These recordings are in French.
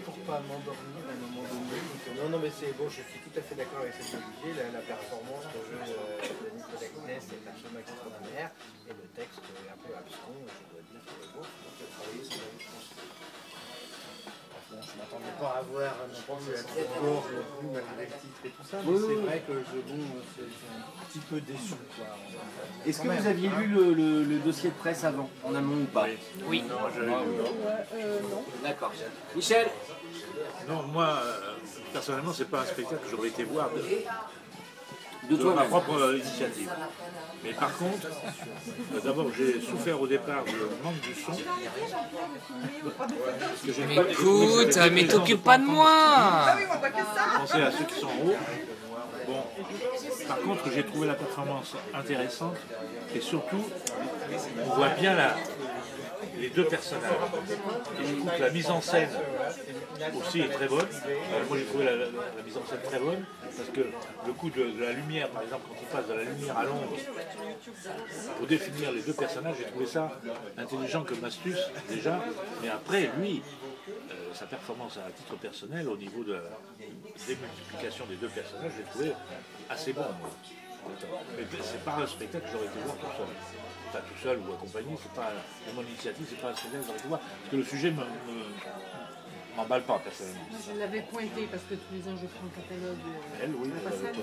pour pas m'endormir à un moment donné. Non, non, mais c'est bon, je suis tout à fait d'accord avec cet Olivier. La performance que jeu de Nicolas Guinness est absolument extraordinaire. Et le texte est un peu abscon, je dois dire que bon, on peut travailler sur la vie française. Bon, je ne m'attendais pas à voir non plus la tête corps, non plus malgré le titre et tout ça, mais c'est vrai que je suis un petit peu déçu. Est-ce que vous aviez lu le dossier de presse avant, en amont ou pas? Oui. Non, je l'ai lu. Non. D'accord. Michel? Non, moi, personnellement, c'est pas un spectacle que j'aurais été voir De ma toi-même. propre initiative. Mais par contre, d'abord, j'ai souffert au départ du manque du son. Mais écoute, mais t'occupe pas de moi. Pensez à ceux qui sont en haut. Bon, par contre, j'ai trouvé la performance intéressante et surtout, on voit bien les deux personnages. Et je trouve que la mise en scène aussi est très bonne. Moi, j'ai trouvé la mise en scène très bonne parce que le coup de la lumière, par exemple, quand il passe de la lumière à l'ombre pour définir les deux personnages, j'ai trouvé ça intelligent comme astuce déjà. Mais après, lui, sa performance à titre personnel au niveau de la démultiplication des deux personnages, j'ai trouvé assez bon. Mais c'est pas un spectacle que j'aurais été voir tout seul. Enfin, tout seul ou accompagné, c'est pas mon initiative, c'est pas un spectacle que j'aurais été voir. Parce que le sujet m'emballe pas personnellement. Moi, je l'avais pointé parce que tous les ans je prends le catalogue Elle, oui, la passade,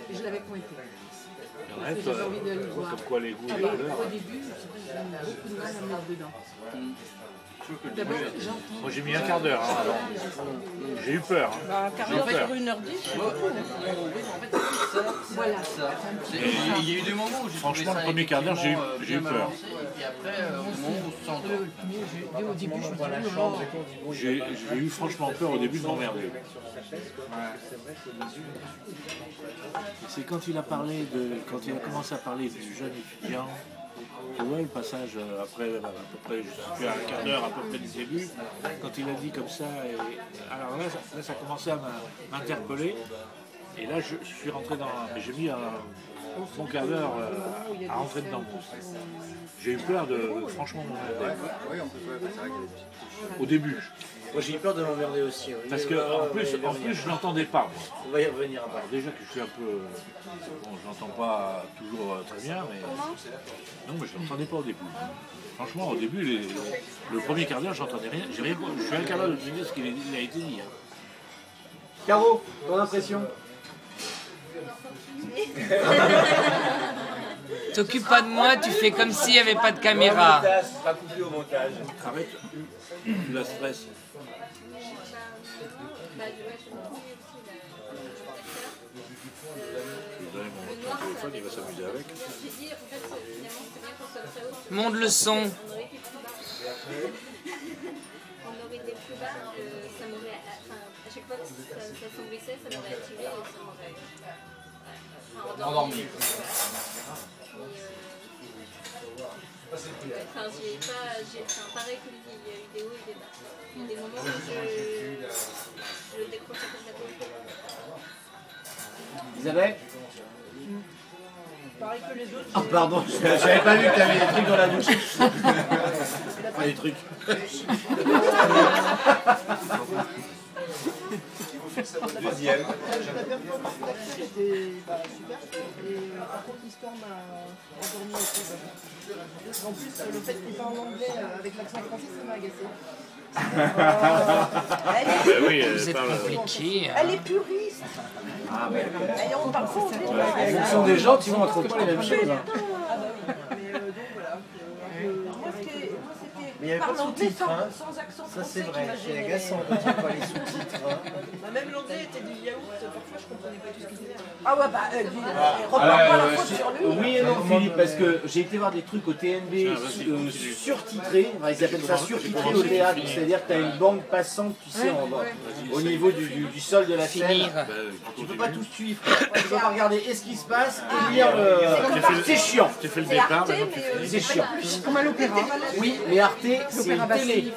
et je l'avais pointé. il y en a, J'avais envie d'aller le voir. comme quoi les goûts et les Alors, valeurs. au début, j'ai eu beaucoup de mal à me mettre dedans. D'abord, j'entends. Moi j'ai mis un quart d'heure hein, avant. J'ai eu peur. Hein. Bah, car J'ai eu peur. sur 1h10, voilà. Il y a eu des moments où j'ai trouvé Franchement, ça le premier quart d'heure, j'ai eu bien peur. balancé, et puis après, au moment où on s'endort. Au début, je me Voilà, disais, chambre oh, et qu'on dit, bon, J'ai eu franchement peur au début de m'emmerder. C'est quand il a parlé quand il a commencé à parler du jeune étudiant, ouais, le passage après à peu près, je suis à un quart d'heure à peu près du début, quand il a dit comme ça, alors là, ça a commencé à m'interpeller, et là je suis rentré dans, j'ai mis un bon quart d'heure à rentrer dedans. J'ai eu peur de franchement m'emmerder. Au début. Moi j'ai eu peur de m'emmerder aussi. Oui. Parce que en plus je l'entendais pas. Moi. On va y revenir après. Alors déjà que je suis un peu... Bon, je l'entends pas toujours très bien, mais... Non, mais je l'entendais pas au début. Franchement, au début, le premier quart d'heure, j'entendais rien. J'ai rien. Je suis incapable de dire ce qu'il a été dit. Hein. Caro, ton impression? T'occupes pas de moi, tu fais comme s'il n'y avait pas de caméra. Pas coupé au montage. Arrête, tu la stresses. Je vais donner mon téléphone, il va s'amuser avec. Monte le son. On aurait été plus bas, ça m'aurait. Enfin, à chaque fois que ça s'englissait, ça m'aurait activé et ça m'aurait. Endormi. Enfin, pareil qu'Olivier, il y a eu des hauts et des bas. Il y a des moments où je décrochais complètement. Isabelle? pareil que les autres. Ah pardon, j'avais pas vu que t'avais des trucs dans la bouche. Pas des trucs. Deuxième. C'était super. Et par contre, l'histoire m'a endormi aussi. En plus, le fait qu'il parle anglais avec l'accent français, ça m'a agacé. Vous êtes compliqué. Elle est puriste. Ah ouais. Et on parle français. En fonction des gens, tu vois, on trouve pas les mêmes choses. Hein. Ah bah oui. Mais donc voilà. Moi, c'était. Mais il n'y avait pas de sous-titres, hein. Sans accent Ça c'est français vrai, qui m'a c'est gêné. agaçant quand il n'y a pas les sous-titres. Hein. Bah, même l'anglais était du yaourt, parfois je comprenais pas tout ce qu'il disait. Ah ouais, bah, reprends pas la faute sur lui. Oui et non, Philippe, parce que j'ai été voir des trucs au TNB surtitrés, enfin, ils appellent ça surtitré au théâtre, c'est-à-dire que tu as une bande passante, tu sais, au niveau du sol de la scène. Tu peux pas tout suivre, tu peux pas regarder ce qui se passe et lire le... C'est chiant. Tu fais le départ, C'est chiant. Comme à l'opéra. Oui, mais Arte, visibilité, c'est une télé.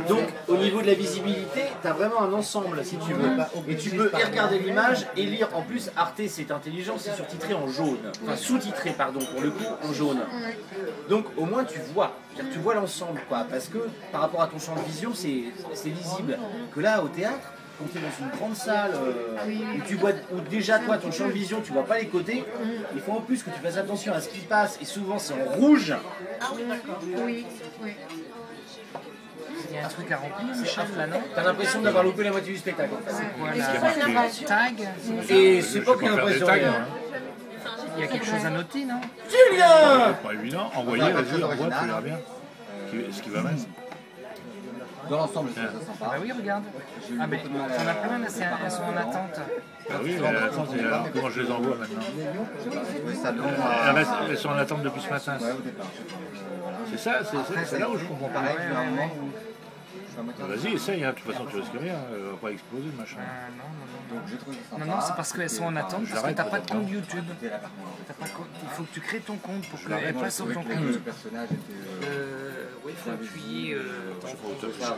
Donc au niveau de la visibilité, tu as vraiment un ensemble si tu veux. Et tu peux y regarder l'image et lire. En plus, Arte c'est intelligent, c'est surtitré en jaune. Enfin sous-titré, pardon, pour le coup, en jaune. Donc au moins tu vois. C'est-à-dire, tu vois l'ensemble, quoi. Parce que par rapport à ton champ de vision, c'est lisible. Que là, au théâtre, quand tu es dans une grande salle où tu vois, où déjà toi ton champ de vision tu vois pas les côtés, il faut en plus que tu fasses attention à ce qui passe et souvent c'est en rouge. Ah oui, d'accord. Oui, oui. Il y a un truc à remplir, Michel, là, non? T'as l'impression d'avoir loupé la moitié du spectacle. En fait. C'est quoi là? Tag? Et c'est pas qu'une impression. Il y a quelque chose à noter, non? Julien! Pas évident, envoyez, vas-y, envoie, tu verras bien ce qui va mettre. Dans l'ensemble, c'est sympa. Bah oui, regarde. Ah mais t'en as plein là, elles sont en attente. Ah oui, attends, comment je les envoie maintenant? Elles sont en attente depuis ce matin. C'est ça, c'est là où je comprends pas. Vas-y, essaye, hein. De toute façon tu risques rien, elle va pas exploser le machin. Non, c'est parce qu'elles sont en attente, parce que t'as pas de compte YouTube. Il faut que tu crées ton compte pour qu'elles passent sur ton compte. Oui, il faut appuyer.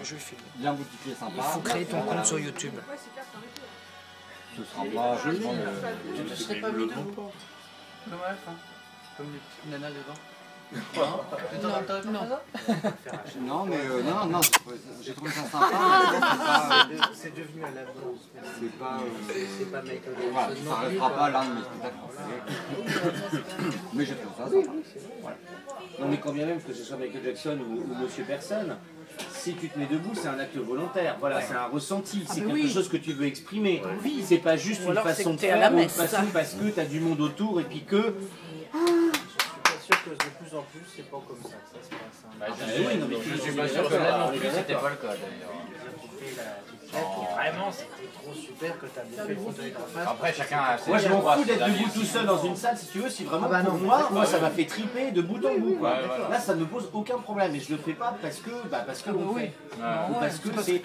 Je fais. Bien boutiquier sympa. Il faut créer ton compte sur YouTube. Ce sera pas vraiment Tu serais pas venu comme les petites nanas devant. Non, mais non, j'ai trouvé ça sympa. C'est devenu un avion. C'est pas. C'est pas Michael Voilà, Jackson. ça restera pas l'un de mes spectacles préférés. Mais j'ai trouvé ça sympa. Voilà. Non mais quand bien même que ce soit Michael Jackson ou Monsieur Personne, si tu te mets debout, c'est un acte volontaire. Voilà, c'est un ressenti, c'est quelque chose que tu veux exprimer. C'est pas juste une façon de faire ou une façon parce que tu as du monde autour et puis que. Je suis pas sûr que de plus en plus, c'est pas comme ça que ça se passe. Oui, non, mais Je suis pas sûr que là non plus, c'était pas le cas d'ailleurs. Vraiment, c'était trop super que t'as mis le fauteuil en face. Après, chacun a ses moi je m'en choix, fous ses d'être avis debout tout aussi. seul dans une salle si tu veux, si vraiment pour moi ça m'a fait triper de bout en bout quoi. Là ça ne pose aucun problème et je le fais pas parce que on fait. Ou parce que c'est.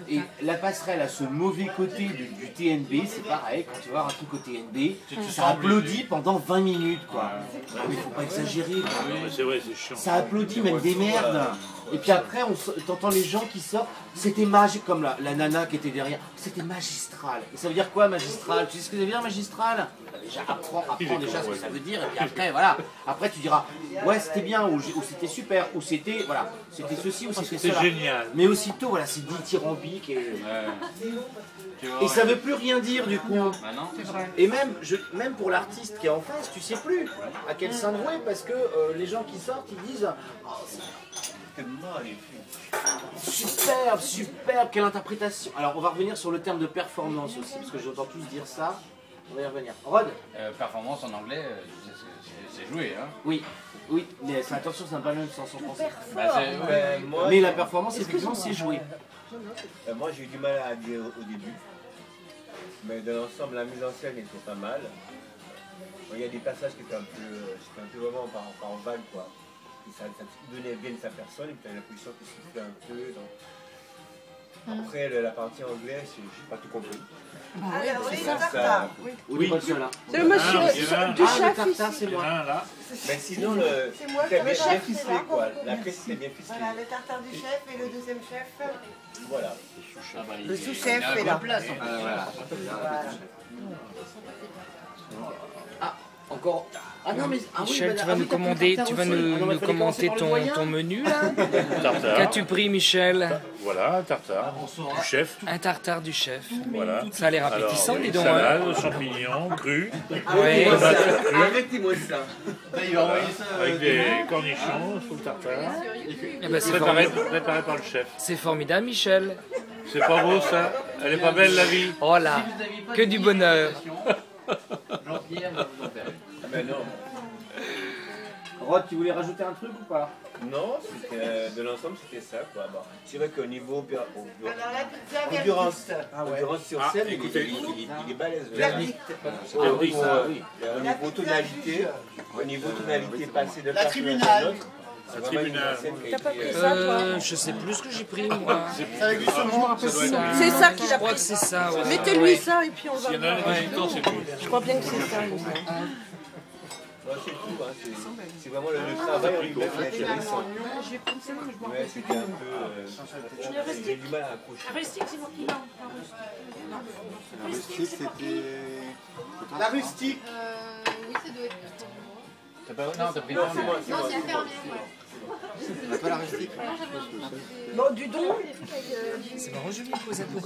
Et la passerelle à ce mauvais côté du TNB, c'est pareil, quand tu vas voir un truc au TNB, ça applaudit pendant 20 minutes quoi. Mais faut pas exagérer quoi. C'est vrai, c'est chiant. Ça applaudit même des merdes. Et puis après, t'entends les gens qui sortent. C'était magique, comme la nana qui était derrière. C'était magistral. Et ça veut dire quoi, magistral? Tu sais ce que ça veut dire, magistral? Déjà, apprends déjà ce que ça veut dire. Et puis après, voilà. Après, tu diras, ouais, c'était bien, ou c'était super, ou c'était, voilà, c'était ceci, ou c'était cela. C'est génial. Mais aussitôt, voilà, c'est dithyrambique. Et ça veut plus rien dire, du coup. Et même pour l'artiste qui est en face, tu sais plus à quel sein vouer, parce que les gens qui sortent, ils disent, oh, superbe, quelle interprétation. Alors on va revenir sur le terme de performance aussi, parce que j'entends tous dire ça. On va y revenir. Rod? Performance en anglais, c'est joué, hein. Oui, mais attention, c'est un pas le même sens en français. Moi, Mais la performance, effectivement, c'est joué. Moi j'ai eu du mal à dire au début, mais dans l'ensemble la mise en scène était pas mal. Il y a des passages qui étaient un peu vraiment par vague quoi. Et ça donnait bien de sa personne et puis t'as l'impression qu'il soufflait un peu. Donc... Après la partie anglaise, j'ai pas tout compris. Oui, C'est le monsieur du chef ici. c'est moi. Là. Mais sinon, c'était bien ficelé quoi. La pièce était bien ficelée. Voilà, le tartare du chef et le deuxième chef. Voilà. Le sous-chef est là. Ah, encore. Ah non, mais. Michel, tu vas nous commenter ton menu là? Tartare. Qu'as-tu pris, Michel? Voilà, un tartare du chef. Un tartare du chef. Voilà. Ça a l'air appétissant, Alors, dis donc. Hein. salade, champignons, crus. Ouais. Arrêtez-moi ça. Il va envoyer ça. Avec des cornichons sous le tartare. Eh ben, Préparé par le chef. c'est formidable, Michel. C'est pas beau ça? Elle est pas belle la vie? Oh là, que du bonheur. Jean-Pierre va vous en faire une. Mais non. Rod, tu voulais rajouter un truc ou pas? Non, de l'ensemble c'était ça quoi. Bon, c'est vrai qu'au niveau Alors la pizza endurance verdicte. sur scène, il est balèze. Verdicte. Au niveau tonalité passée de La personnage tribunal. à l'autre, c'est vraiment une tribunal. scène qui a T'as pas été, pris ça, toi? Je sais plus ce que j'ai pris, moi. C'est avec du saumon un peu plus. C'est ça qu'il Je a crois pris. que c'est ça, ouais. Mettez-lui ça et puis on va S'il y en a un voir. hésitant, c'est lui. Je crois bien que c'est ça. c'est tout, hein, c'est vraiment le travail en lui-même qui est intéressant. J'ai pensé, mais je me Ouais, rappelle plus. c'était un peu. J'ai du mal à accrocher. Rustique, c'est pour qui? Non, pas rustique. Rustique, c'était. La rustique. Oui, ça doit être. T'as pas... Non, t'as pris Non, c'est moi, c'est Non, moi. c'est infirmière, ouais. Toi, la rustique? Non, du don. C'est marrant, je lui pose un peu